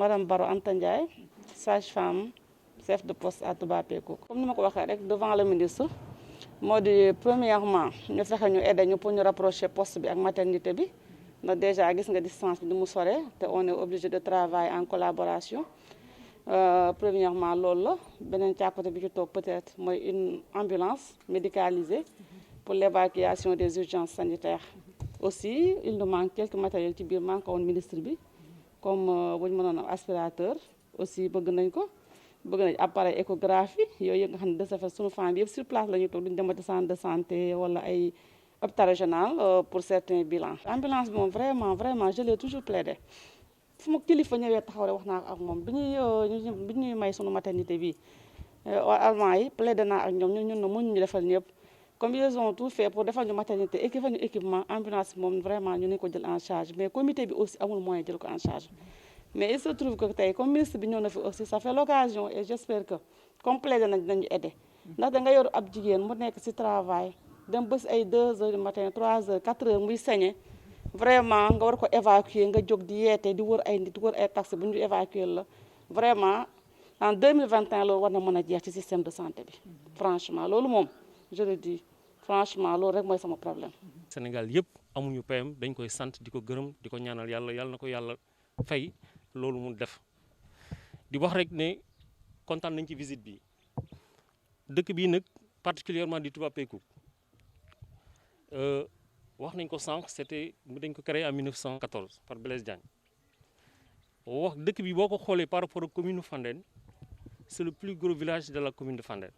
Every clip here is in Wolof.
Madame Baro Anta Ndiaye, sage-femme, chef de poste à Touba Pekouk. Comme nous l'avons dit devant le ministre, moi premièrement, nous faisons ñu aider ñu pour ñu rapprocher poste bi ak maternité bi. Donc déjà gis nga distance bi mu soré te on est obligé de travailler en collaboration. Premièrement loolu la beneen càkkute bi ci toog peut-être mooy une ambulance médicalisée pour l'évacuation des urgences sanitaires. Aussi il nous manque quelques matériels ci biir manque woon ministre bi comme bu ñu mënoon am aspirateur aussi bëgg nañ ko bëgg nañ appareil échographie yooyu nga xam ne de ce fait suñu famille bi yëpp sur place la ñuy toog duñu demati centre de santé wala ay hôpital régional pour certains bilans. Ambulance bi moom vraiment je l'ai toujours plaidé fu mu kilifa ñëwee taxaw rek wax naa ak moom bi ñuy may sunu maternité bi allemand yi plaidé naa ak ñoom ñun mënuñu ñu defal ñëpp comme ils ont tout fait pour defal ñu maternité équipé ñu équipement ambulance bi moom vraiment ñu ne ko jël en charge mais comité bi aussi amul moyen jël ko en charge mais il se trouve que tey comme ministre bi ñëw na fi aussi ça fait l'occasion et j'espère que comme plaidé nañ dinañu aider ndax da nga yor ab jigéen mu nekk ci travail dem bés ay 2 heures du matin 3 heures 4 heures muy saigner vraiment nga war ko évacuer nga jóg di yeete di wër ay nit wër ay taxi bu ñu évacuer la vraiment en 2021 loolu war na mën a jeex ci système de santé bi franchement loolu moom je le dis franchement loolu rek mooy sama problème. Sénégal yëpp amuñu payam dañ koy sant di ko gërëm di ko ñaanal yàlla na ko yàlla fay loolu mu def di wax rek ne kontaan nañ ci visite bi dëkk bii nag particulièrement di Touba Pekouk wax nañ ko sànq dañ ko créé en 1914 par Blaise Diagne wax dëkk bi boo ko xoolee par rapport ak commune Fandène c'est le plus gros village de la commune de Fandène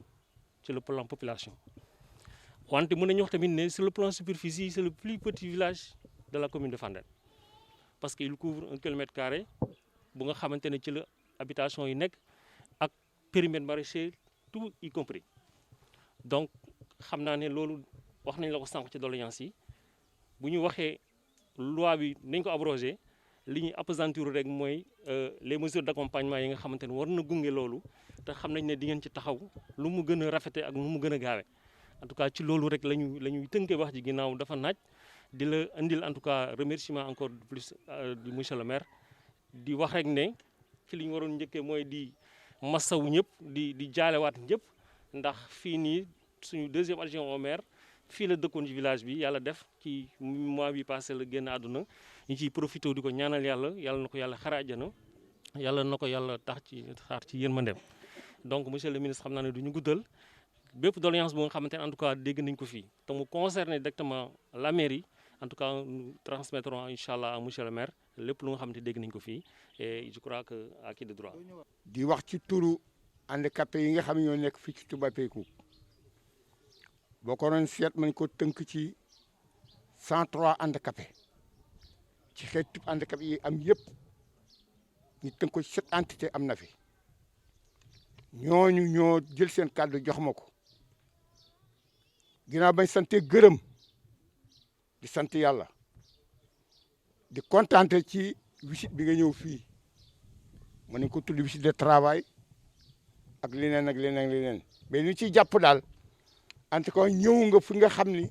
sur le plan population wante mën nañu wax tamit ne sur le plan superficie c'est le plus petit village de la commune de Fandène parce que il couvre 1 kilomètre carré bu nga xamante ne ci la habitation yi nekk ak périmètre maraîcher tout y compris donc xam naa ne loolu wax nañ la ko sànq ci doléance yi bu ñu waxee loi bi nañ ko abrogé li ñuy appesantir rek mooy les mesures d'accompagnement yi nga xamante ne war na gunge loolu te xam nañ ne di ngeen ci taxaw lu mu gën a rafete ak lu mu gën a gaawe en tout cas ci loolu rek la ñuy tënkee wax ji ginnaaw dafa naaj di la indil en tout cas remerciement encore de plus du monsieur le maire di wax rek ne ci li ñu waroon njëkkee mooy di massawu ñëpp di jaalewaat ñëpp ndax fii nii suñu deuxième adjoint au maire fii la dëkkoon ci village bi yàlla def ci mois bi passé la génn àdduna ñu ciy profité di ko ñaanal yàlla na ko yàlla xare àjjana yàlla na ko yàlla xaar ci yërmandeem donc monsieur le ministre xam naa ne du ñu guddal bépp doléance bu nga xamante ne en tout cas dégg nañ ko fii te mu concerné directement la mairie en tout cas nous transmettrons incha allah à monsieur le maire lépp lu nga xamante dégg nañ ko fii et je crois que acquis de droit. di wax ci turu handicapé yi nga xam ne ñoo nekk fii ci Touba Pekouk boo ko doon seet mën ko tënk ci 103 handicapé ci xeetu handicapé yi am yëpp ñu tënk ko ci 7 entité am na fi ñooñu ñoo jël seen kàddu jox ma ko ginnaaw bañ sante gërëm di sant yàlla di kontaante ci visite bi nga ñëw fii mën nañ ko tudd visite de travail ak leneen mais li ciy jàpp daal en tout cas ñëw nga fi nga xam ni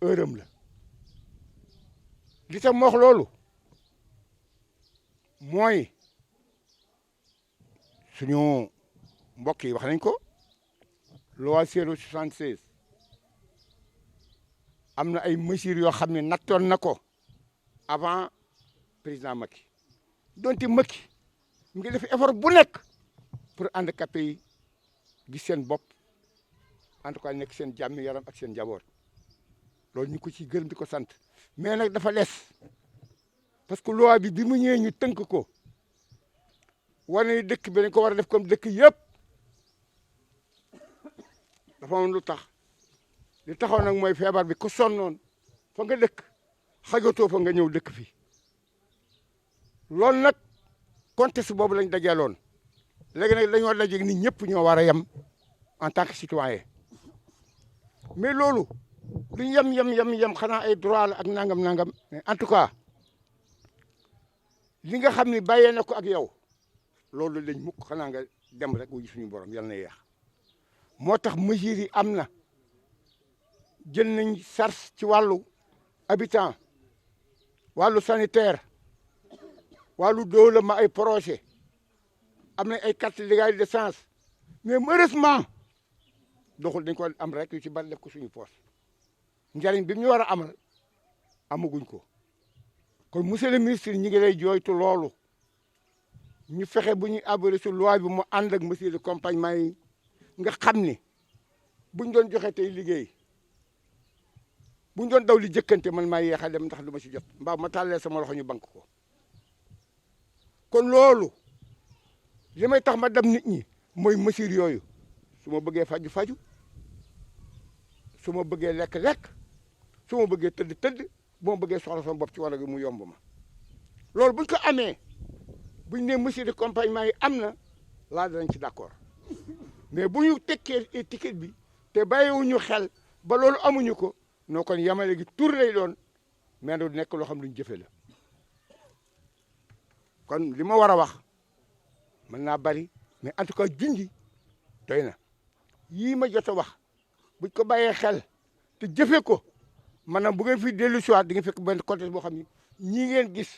heure-am la li tax ma wax loolu mooy suñu mbokk yi wax nañ ko loi 076 am na ay mesures yoo xam ne nattoon na ko avant président Macky donte Macky mu ngi def effort bu nekk pour handicapé yi gis seen bopp en tout cas nekk seen jàmmi yaram ak seen njaboot loolu ñu ko ci gërëm di ko sant mais nag dafa les parce que loi bi mu ñëwee ñu tënk ko wane dëkk bi dañ ko war a def comme dëkk yëpp dafa am lu tax li taxaw nag mooy feebar bi ku sonnoon fa nga dëkk xajatoo fa nga ñëw dëkk fi loolu nag contexte boobu lañ dajeeloon léegi nag dañoo daje ni ñëpp ñoo war a yem en tant que citoyen mais loolu duñ yem xanaa ay droit la ak nangam mais en tout cas li nga xam ni bàyyee na ko ak yow loolu lañ mukk xanaa nga dem rek wuji suñu borom yal na yeex moo tax mesures yi am na jël nañ charge ci wàllu habitant wàllu sanitaire wàllu dóola ma ay projet am nañ ay carte d'égalité de chance mais malheureusement doxul dañ ko am rek yu ci bari def ko suñu poos njariñ bi ñu war a amal amaguñ ko kon monsieur le ministre ñi ngi lay jooytu loolu ñu fexe bu ñuy abori su loi bi mu ànd ak mesures d'accompagnement yi nga xam ni buñ doon joxe tey liggéey buñ doon daw li jëkkante man maa yeex a dem ndax du ma si jot mbaa ma tàllee sama loxo ñu bank ko kon loolu li may tax ma dem nit ñi mooy mesures yooyu su ma bëggee faju su ma bëggee lekk su ma bëggee tëdd bu ma bëggee soxla sama bopp ci wàll gi mu yomb ma loolu buñ ko amee buñ ne mesures d'accompagnement yi am na laa danañ ci d'accord mais bu ñu tekkee étiquette bi te bàyyiwuñu xel ba loolu amuñu ko noo kon yamale gi tur lay doon mais du nekk loo xam luñ jëfe la kon li ma war a wax mën naa bari mais en tout cas junji doy na yii ma jot a wax buñ ko bàyyee xel te jëfe ko maanaam bu ngeen fi dellu si waat di nga fekk benn contexte boo xam ni ñii ngeen gis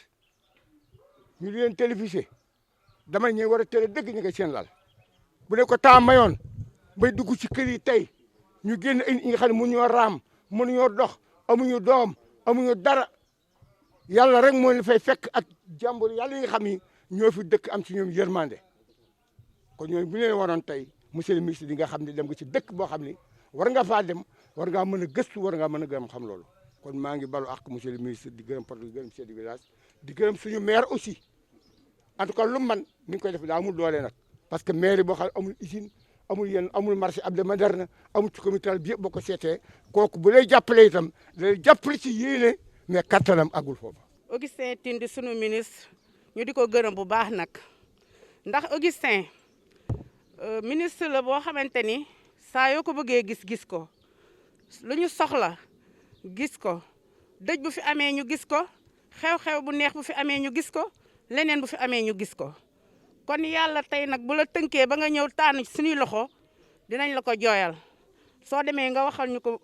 ñu leen télévisé dama ñuy war a tere dëgg ñu nga seen lal bu ne ko temps mayoon bay dugg ci kër yi tey ñu génn ay ñi nga xam ne mënuñoo raam mënuñoo dox amuñu doom amuñu dara yàlla rek moo leen fay fekk ak jàmbur yàlla yi nga xam ni ñoo fi dëkk am ci ñoom yërmande kon ñooñu bu ñu leen waroon tey monsieur le ministre di nga xam ne dem nga ci dëkk boo xam ni war nga faa dem war ngaa mën a gëstu war ngaa mën a gëm xam loolu kon maa ngi balu ak monsieur le ministre di gërëm porte di gërëm chef de village di gërëm suñu maire aussi en tout cas lu man ni ngi koy def daa amul doole nag parce que maire boo xam amul usine amul marché hebdomadaire amul ci comité bi yëpp boo ko seetee kooku bu lay jàppale itam da lay jàppale ci yéene mais kattanam agul foofu. Augustin Tine di sunu ministre ñu di ko gërëm bu baax nag ndax Augustin ministre la boo xamante ni saa yoo ko bëggee gis ko lu ñu soxla gis ko dëj bu fi amee ñu gis ko xew-xew bu neex bu fi amee ñu gis ko leneen bu fi amee ñu gis ko kon yàlla tey nag bu la tënkee ba nga ñëw tànn suñuy loxo dinañ la ko jooyal soo demee nga waxal ñu ko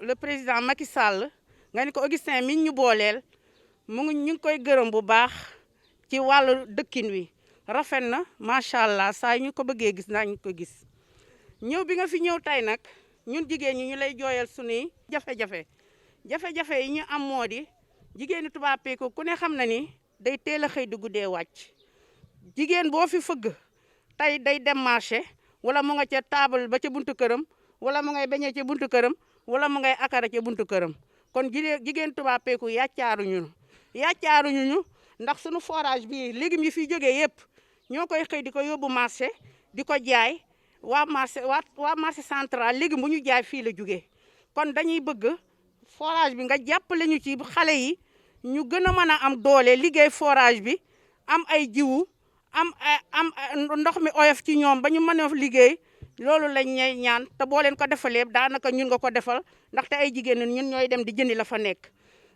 le président Macky Sall nga ni ko Augustin mi ñu booleel ñu ngi koy gërëm bu baax ci wàllu dëkkin wi rafet na macha allah saa ñu ko bëggee gis naa ñu ko gis ñëw bi nga fi ñëw tey nag ñun jigéen ñi ñu lay jooyal suñuy jafe-jafe yi ñu am moo di jigéenu Touba Peku ku ne xam na ni day teel a xëy di guddee wàcc jigéen boo fi fëgg tey day dem marché wala mu nga ca taabal ba ca buntu këram wala mu ngay beñee ca buntu këram wala mu ngay akara ca buntu këram kon jigéen Touba Peku yàccaaruñu ñu ndax suñu forage bi légumes yi fiy jógee yëpp ñoo koy xëy di ko yóbbu marché di ko jaay waa marché central légume bu ñu jaay fii la jógee kon dañuy bëgg forage bi nga jàppale ñu ci xale yi ñu gën a mën a am doole liggéey forage bi am ay jiwu am ndox mi oyof ci ñoom ba ñu mën a liggéey loolu lañ ñay ñaan te boo leen ko defalee daanaka ñun nga ko defal ndaxte ay jigéen ñun ñooy dem di jëndi la fa nekk.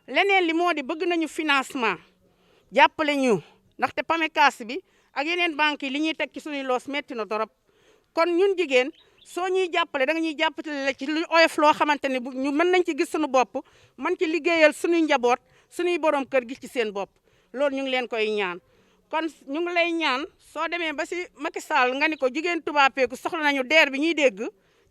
leneen li moo di bëgg nañu financement jàppale ñu ndaxte PAMECAS bi ak yeneen banques yi li ñuy teg ci suñuy loos metti na torop kon ñun jigéen soo ñuy jàppale da nga ñuy jàppale la ci lu oyof loo xamante ne ñu mën nañ ci gis suñu bopp man ci liggéeyal suñuy njaboot suñuy borom kër gis ci seen bopp loolu ñu ngi leen koy ñaan. kon ñu ngi lay ñaan soo demee ba si Macky Sall nga ni ko jigéen Touba Peku soxla nañu DER bi ñuy dégg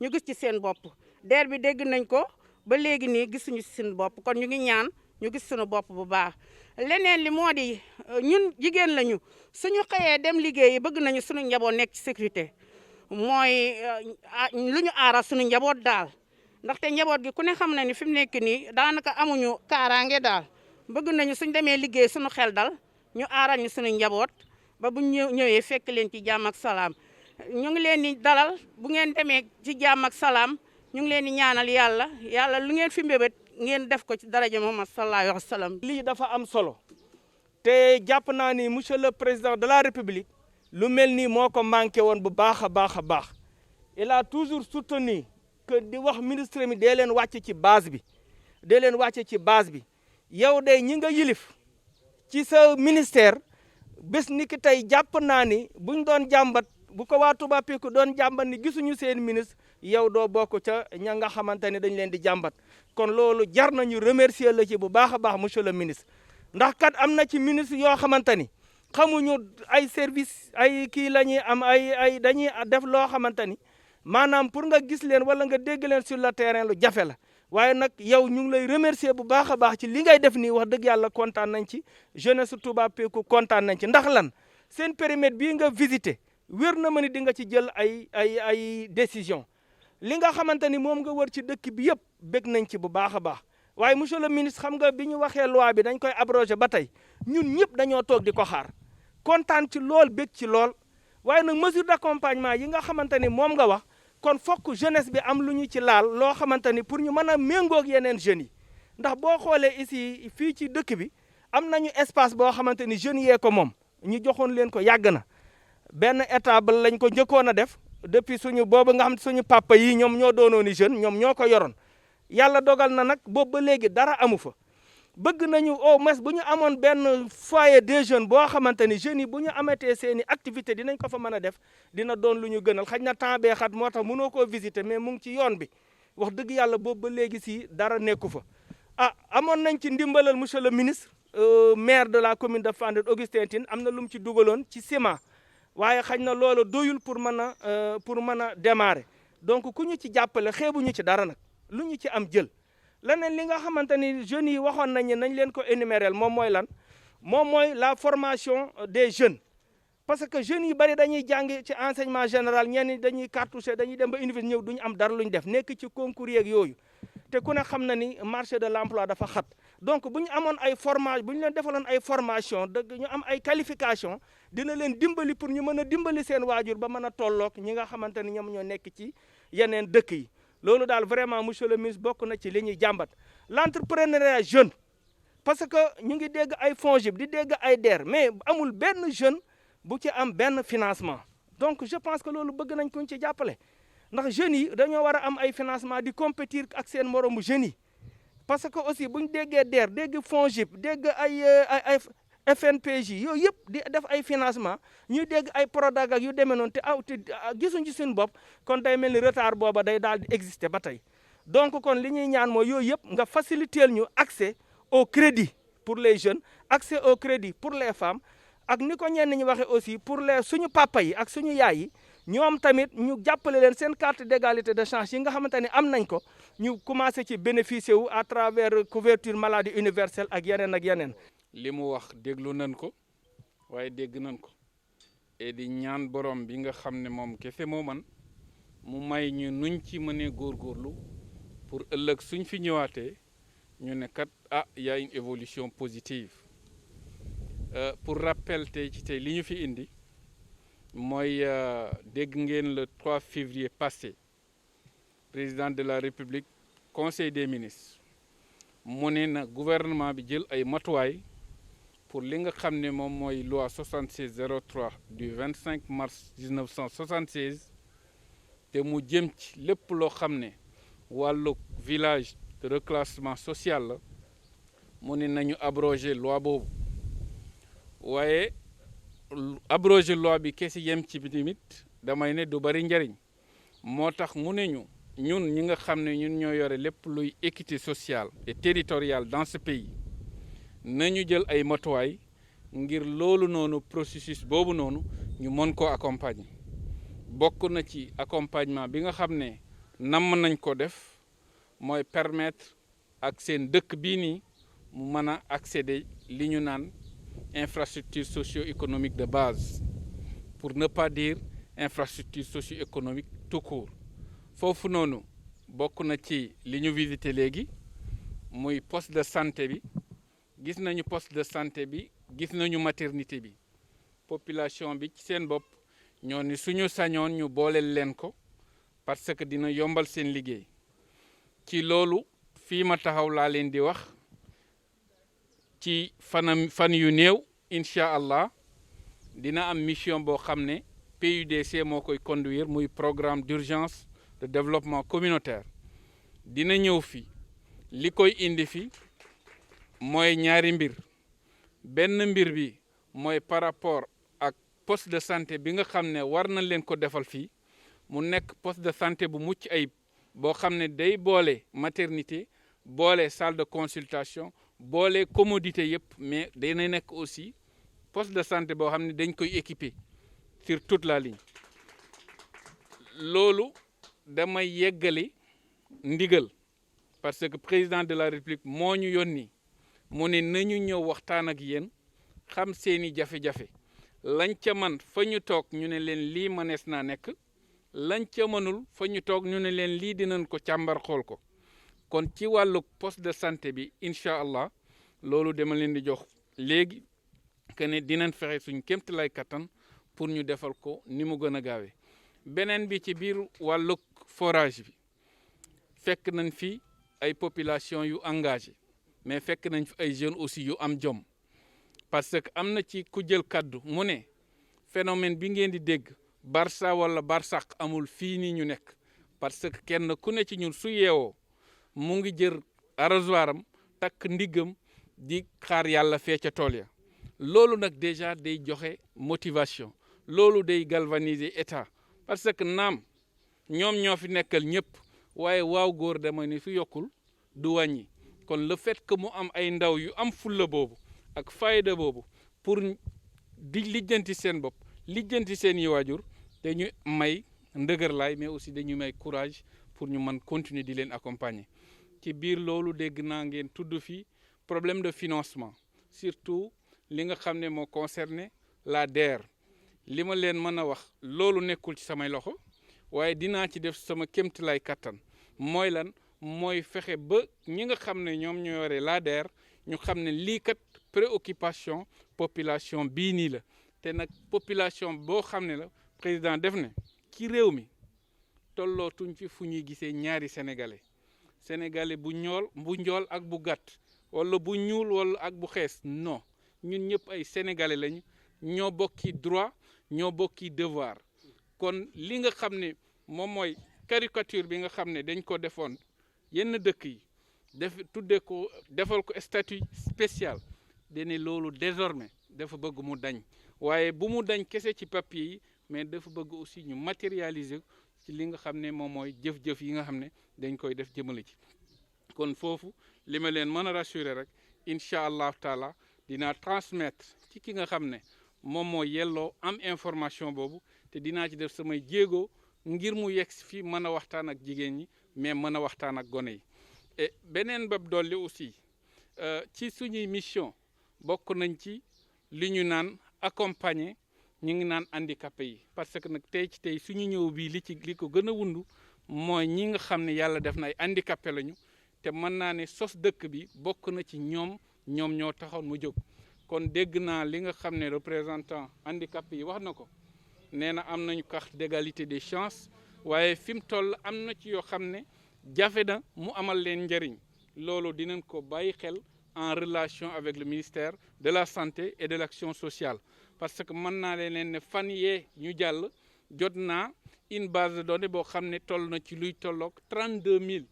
ñu gis ci seen bopp DER bi dégg nañ ko ba léegi nii gisuñu ci seen bopp kon ñu ngi ñaan ñu gis suñu bopp bu baax. leneen li moo di ñun jigéen lañu suñu xëyee dem liggéeyi bëgg nañu suñu njaboot nekk ci sécurité mooy lu ñu aaral suñu njaboot daal ndaxte njaboot gi ku ne xam na ni fi mu nekk nii daanaka amuñu kaaraange daal bëgg nañu suñ demee liggéey suñu xel dal ñu aaral ñu suñu njaboot ba bu ñëwee fekk leen ci jàmm ak salaam ñu ngi leen di dalal bu ngeen demee ci jàmm ak salaam ñu ngi leen di ñaanal yàlla lu ngeen fi mbébét ngeen def ko ci daraja Muhammad sallallahu alayhi wa sallam. lii dafa am solo te jàpp naa ni monsieur le président de la république lu mel nii moo ko manqué woon bu baax a baax a baax il a toujours soutenu que di wax ministre mi dee leen wàcc ci base bi yow de ñi nga yilif ci sa ministère bés ni ki tey jàpp naa ni buñ doon jàmbat bu ko waa Touba Peku doon jàmbat ni gisuñu seen ministre yow doo bokk ca ña nga xamante ne dañ leen di jàmbat kon loolu jar nañu remercier la ci bu baax a baax monsieur le ministre ndax kat am na ci ministre yoo xamante ni xamuñu ay service ay kii la ñuy am ay dañuy def loo xamante ni maanaam pour nga gis leen wala nga dégg leen sur le terrain lu jafe la waaye nag yow ñu ngi lay remercier bu baax a baax ci li ngay def nii wax dëgg yàlla kontaan nañ ci jeunesse Touba Peku kontaan nañ ci ndax lan seen périmètre bii nga visité wér na ma ni di nga ci jël ay décision li nga xamante ni moom nga wër ci dëkk bi yëpp bég nañ ci bu baax a baax waaye monsieur le ministre xam nga bi ñu waxee loi bi dañ koy abrogé ba tey ñun ñëpp dañoo toog di ko xaar kontaan ci lool bég ci lool waaye nag mesure d'accompagnement yi nga xamante ni moom nga wax kon fokk jeunesse bi am lu ñu ci laal loo xamante ni pour ñu mën a méngoog yeneen jeunes yi ndax boo xoolee ici fii ci dëkk bi am nañu espace boo xamante ni jeunes yee ko moom ñu joxoon leen ko yàgg na benn étable lañ ko njëkkoon a def depuis suñu boobu nga xam suñu papa yi ñoom ñoo doonoon ni jeune ñoom ñoo ko yoroon yàlla dogal na nag boobu ba léegi dara amu fa bëgg nañu au moins bu ñu amoon benn foyer des jeunes boo xamante ni jeunes yi bu ñu amatee seen i activité dinañ ko fa mën a def dina doon lu ñu gënal xaj na temps bee xat moo tax mënoo koo visiter mais mu ngi ci yoon bi wax dëgg yàlla boobu ba léegi si dara nekku fa amoon nañ ci ndimbalal monsieur le ministre maire de la commune de Fandène Augustin Tine am na lu mu ci dugaloon ci ciment waaye xañ na loolu doyul pour mën a démarrer donc ku ñu ci jàppale xeebuñu ci dara nag lu ñu ci am jël leneen li nga xamante ni jeunes yi waxoon nañ nañ leen ko énumérer moom mooy lan moom mooy la formation des jeunes parce que jeunes yi bari dañuy jàng ci enseignement général ñenn dañuy cartouché dañuy dem ba université ñëw duñu am dara lu ñu def nekk ci concours yeeg yooyu te ku ne xam na ni marché de l'emploi dafa xat donc bu ñu amoon ay formation bu ñu leen defaloon ay formation dëgg ñu am ay qualification dina leen dimbali pour ñu mën a dimbali seen waajur ba mën a tolloog ñi nga xamante ni ñoom ñoo nekk ci yeneen dëkk yi loolu daal vraiment monsieur le ministre bokk na ci li ñuy jàmbat l'entrepreneuriat jeune parce que ñu ngi dégg ay FONGIP di dégg ay DER mais amul benn jeune bu ci am benn financement donc je pense que loolu bëgg nañ ko ci jàppale ndax jeunes yi dañoo war a am ay financement di compétir ak seen moromu jeunes yi parce que aussi bu ñu déggee DER dégg FONGIP dégg ay FNPJ yooyu yëpp di def ay financement ñuy dégg ay Prodac ak yu demee noonu te gisuñ ci suñu bopp kon day mel ni retard booba day daal di exister ba tey donc kon li ñuy ñaan mooy yooyu yëpp nga faciliter ñu accès au crédit pour les jeunes accès au crédit pour les femmes ak ni ko ñenn ñi waxee aussi pour les suñu papa yi ak suñu yaay yi ñoom tamit ñu jàppale leen seen carte d'égalité de chance yi nga xamante ne am nañ ko ñu commencé ci bénéficier wu à travers couverture maladie universelle ak yeneen ak yeneen. li mu wax déglu nañ ko waaye dégg nañ ko et di ñaan borom bi nga xam ne moom kese moo man mu may ñu nuñ ci mënee góorgóorlu pour ëllëg suñ fi ñëwaatee ñu ne kat y a une évolution positive pour rappel tey ci tey li ñu fi indi mooy dégg ngeen le 3 février passé président de la République conseil des ministres mu ne na gouvernement bi jël ay matuwaay pour li nga xam ne moom mooy loi 7603 du 25 mars 1976 te mu jëm ci lépp loo xam ne wàllu village de reclassement social la mu ne nañu abroger loi boobu waaye abroger loi bi kese yem ci bi tamit damay ne du bari njariñ moo tax mu ne ñu ñun ñi nga xam ne ñun ñoo yore lépp luy équité sociale et territoriale dans ce pays nañu jël ay matuwaay ngir loolu noonu processus boobu noonu ñu mën koo accompagner bokk na ci accompagnement bi nga xam ne namm nañ ko def mooy permettre ak seen dëkk bii nii mu mën a accéder li ñu naan infrastructure socio-économique de base pour ne pas dire infrastructure socio-économique tout court foofu noonu bokk na ci li ñu visité léegi muy poste de santé bi gis nañu poste de santé bi gis nañu maternité bi population bi ci seen bopp ñoo ni suñu sañoon ñu booleel leen ko parce que dina yombal seen liggéey ci loolu fii ma taxaw laa leen di wax ci fan yu néew incha allah dina am mission boo xam ne PUDC moo koy conduire muy programme d'urgence de développement communautaire dina ñëw fi li koy indi fi mooy ñaari mbir benn mbir bi mooy par rapport ak poste de santé bi nga xam ne war na leen ko defal fii mu nekk poste de santé bu mucc ayib boo xam ne day boole maternité boole salle de consultation boole commodité yëpp mais dina nekk aussi poste de santé boo xam ne dañ koy équiper sur toute la ligne loolu damay yeggali ndigal parce que président de la république moo ñu yónni mu ne nañu ñëw waxtaan ak yéen xam seeni jafe-jafe lañ ca man fa ñu toog ñu ne leen lii mënees naa nekk lañ ca mënul fa ñu toog ñu ne leen lii dinañ ko càmbar xool ko kon ci wàllu poste de santé bi incha allah loolu dama leen di jox léegi que ne dinañ fexe suñ kéemtalaay kattan pour ñu defal ko ni mu gën a gaawee beneen bi ci biir wàllu forage bi fekk nañ fi ay population yu engagé mais fekk nañ fi ay jeunes aussi yu am jom parce que am na ci ku jël kaddu mu ne phénomène bi ngeen di dégg Barça wala Barsaq amul fii nii ñu nekk parce que kenn ku ne ci ñun su yeewoo mu ngi jër arrosoiram takk ndiggam di xaar yàlla fee ca tool ya loolu nag déjà day joxe motivation loolu day galvaniser état parce que naam ñoom ñoo fi nekkal ñëpp waaye waaw góor dama ni fi yokkul du wàññi kon le fait que mu am ay ndaw yu am fulla boobu ak fayda boobu pour di lijjanti seen bopp lijjanti seen i waajur dañu may ndëgërlaay mais aussi dañu may courage pour ñu mën continuer di leen accompagner ci biir loolu dégg naa ngeen tudd fii problème de financement surtout li nga xam ne moo concerné la DER li ma leen mën a wax loolu nekkul ci samay loxo waaye dinaa ci def sama kéemtalaay kattan mooy lan mooy fexe ba ñi nga xam ne ñoom ñoo yore la DER ñu xam ne lii kat préoccupation population bii nii la te nag population boo xam ne la président def ne ci réew mi tollootuñ fi fu ñuy gisee ñaari sénégalais bu njool ak bu gàtt wala bu ñuul wala ak bu xees non ñun ñëpp ay sénégalais lañu ñoo bokki droit ñoo bokki devoir kon li nga xam ne moom mooy caricature bi nga xam ne dañ ko defoon yenn dëkk yi defal ko statut spécial dene loolu désormais dafa bëgg mu dañ waaye bu mu dañ kese ci papier yi mais dafa bëgg aussi ñu matérialiser ci li nga xam ne moom mooy jëf-jëf yi nga xam ne dañ koy def jëmale ci kon foofu li ma leen mën a rassurer rek incha allah taala dinaa transmettre ci ki nga xam ne moom moo yelloo am information boobu te dinaa ci def samay jéego ngir mu yegg si fii mën a waxtaan ak jigéen ñi mais mën a waxtaan ak gone yi et beneen bab dolli aussi ci suñuy mission bokk nañ ci li ñu naan accompagner ñu ngi naan handicapé yi parce que nag tey suñu ñëw bii li ko gën a wundu mooy ñi nga xam ne yàlla def na ay handicapé lañu te mën naa ne sos dëkk bi bokk na ci ñoom ñoo taxoon mu jóg kon dégg naa li nga xam ne représentant handicapé yi wax na ko nee na am nañu carte d'égalité des chances waaye fi mu toll am na ci yoo xam ne jafe na mu amal leen njëriñ loolu dinañ ko bàyyi xel en relation avec le ministère de la santé et de l'action sociale parce que mën naa leen ne fan yee ñu jàll jot naa une base de données boo xam ne toll na ci luy tolloog 32 000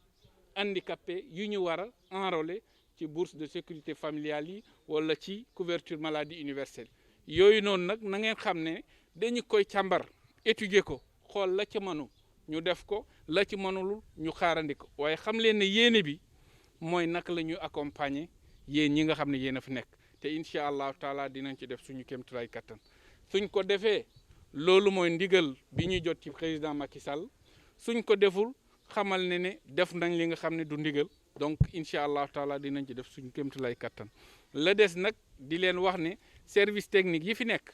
handicapés yu ñu war a enrôler ci bourse de sécurité familiale yi wala ci couverture maladie universelle yooyu noonu nag na ngeen xam ne dañu koy càmbar étudier ko xool la ci mënu ñu def ko la ci mënul ñu xaarandi ko waaye xam leen ne yéene bi mooy naka la ñu accompagner yéen ñi nga xam ne yéen a fi nekk te incha allahu taala dinañ ci def suñu kéemtulaay kattan suñ ko defee loolu mooy ndigal bi ñuy jot ci président Macky Sall suñ ko deful xamal ne def nañ li nga xam ne du ndigal donc incha allahu taala dinañ ci def suñu kéemtulaay kattan la des nag di leen wax ne service technique yi fi nekk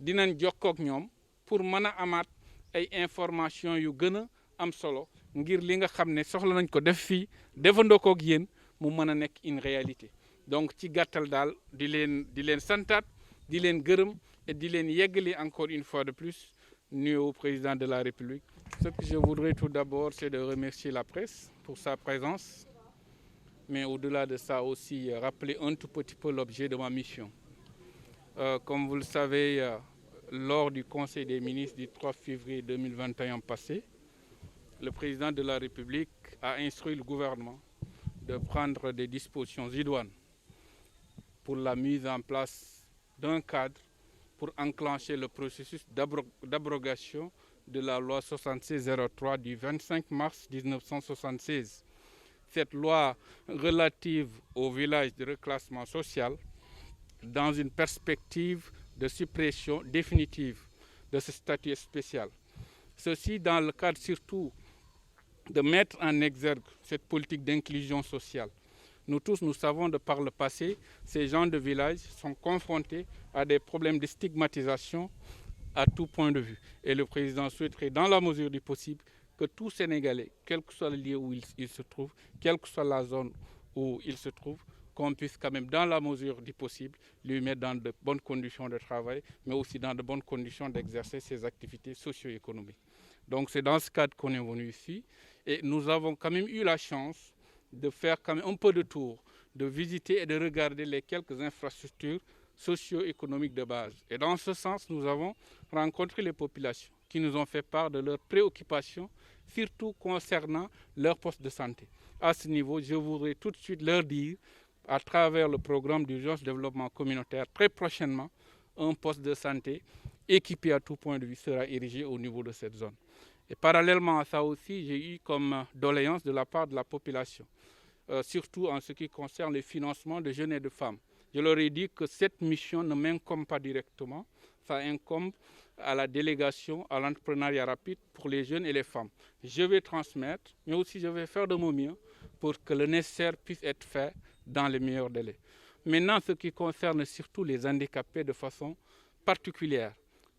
dinañ jokkoo ak ñoom pour mën a amaat ay information yu gën a am solo ngir li nga xam ne soxla nañ ko def fii defandoo koog yéen mu mën a nekk une réalité donc ci gàttal daal di leen santaat di leen gërëm et di leen yeggali encore une fois de plus nuyu au président de la République. Ce que je voudrais tout d'abord, c'est de remercier la presse pour sa présence, mais au-delà de ça aussi rappeler un tout petit peu l'objet de ma mission. Comme vous le savez, lors du Conseil des ministres du 3 février 2021 passé, le président de la République a instruit le gouvernement de prendre des dispositions idoines pour la mise en place d'un cadre pour enclencher le processus d'abrogation de la loi 7603 du 25 mars 1976. Cette loi relative au village de reclassement social dans une perspective de suppression définitive de ce statut spécial. Ceci dans le cadre surtout de mettre en exergue cette politique d'inclusion sociale. Nous tous, nous savons de par le passé, ces gens de village sont confrontés à des problèmes de stigmatisation à tout point de vue. Et le président souhaiterait, dans la mesure du possible, que tout Sénégalais, quel que soit le lieu où il se trouve, quelle que soit la zone où il se trouve, qu'on puisse quand même, dans la mesure du possible, lui mettre dans de bonnes conditions de travail, mais aussi dans de bonnes conditions d'exercer ses activités socio-économiques. Donc c'est dans ce cadre qu'on est venu ici. Et nous avons quand même eu la chance de faire quand même un peu de tour, de visiter et de regarder les quelques infrastructures socio-économiques de base. Et dans ce sens, nous avons rencontré les populations qui nous ont fait part de leurs préoccupations, surtout concernant leur poste de santé. À ce niveau, je voudrais tout de suite leur dire, à travers le programme d'urgence développement communautaire, très prochainement, un poste de santé équipé à tout point de vue sera érigé au niveau de cette zone. Et parallèlement à ça aussi, j'ai eu comme doléance de la part de la population, surtout en ce qui concerne le financement de jeunes et de femmes. Je leur ai dit que cette mission ne m'incombe pas directement, ça incombe à la délégation à l'entrepreneuriat rapide pour les jeunes et les femmes. Je vais transmettre, mais aussi je vais faire de mon mieux pour que le nécessaire puisse être fait dans les meilleurs délais. Maintenant, ce qui concerne surtout les handicapés de façon particulière,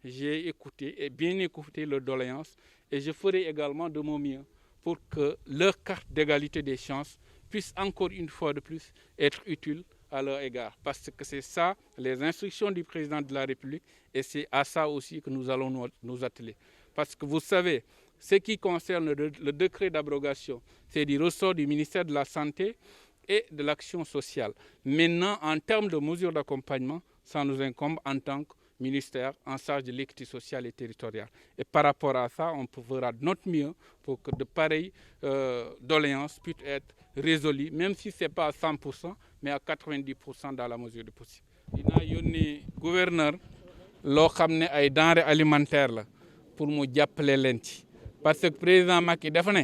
j'ai écouté et bien écouté leurs doléances et je ferai également de mon mieux pour que leur carte d'égalité des chances puisse encore une fois de plus être utile à leur égard. Parce que c'est ça, les instructions du président de la République, et c'est à ça aussi que nous allons nous atteler. Parce que vous savez, ce qui concerne le décret d'abrogation, c'est du ressort du ministère de la Santé et de l'Action sociale. Maintenant, en termes de mesures d'accompagnement, ça nous incombe en tant que ministère en charge de l'équité sociale et territoriale. Et par rapport à ça, on fera de notre mieux pour que de pareilles doléances puissent être résolues, même si ce n'est pas à 100%, mais à 90% dans la mesure du possible. Dinaa yónni gouverneur loo xam ne ay denrées alimentaires la pour mu jàppale leen ci parce que président Macky dafa ne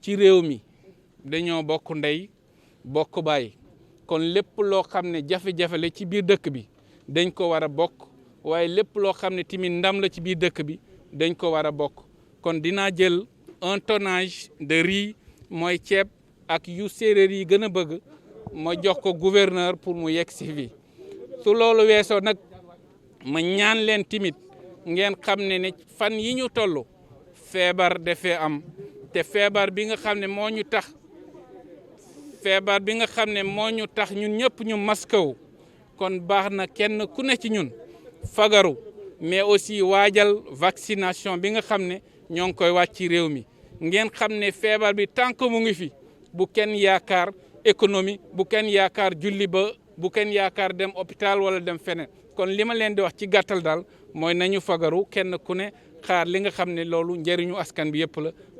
ci réew mi dañoo bokk ndey bokk baay kon lépp loo xam ne jafe-jafe la ci biir dëkk bi dañ ko war a bokk waaye lépp loo xam ne tamit ndam la ci biir dëkk bi dañ ko war a bokk kon dinaa jël un tonnage de riz mooy ceeb ak yu séeréer yi gën a bëgg ma jox ko gouverneur pour mu yegg si fii su loolu weesoo nag ma ñaan leen timit ngeen xam ne fan yi ñu toll feebar dafee am te feebar bi nga xam ne moo ñu tax ñun ñëpp ñu maskaw kon baax na kenn ku ne ci ñun fagaru mais aussi waajal vaccination bi nga xam ne ñoo ngi koy wàcc ci réew mi ngeen xam ne feebar bi tant que mu ngi fi bu kenn yaakaar économie bu kenn yaakaar julli ba bu kenn yaakaar dem hôpital wala dem feneen kon li ma leen di wax ci gàttal daal mooy nañu fagaru kenn ku ne xaar li nga xam ne loolu njëriñu askan bi yëpp la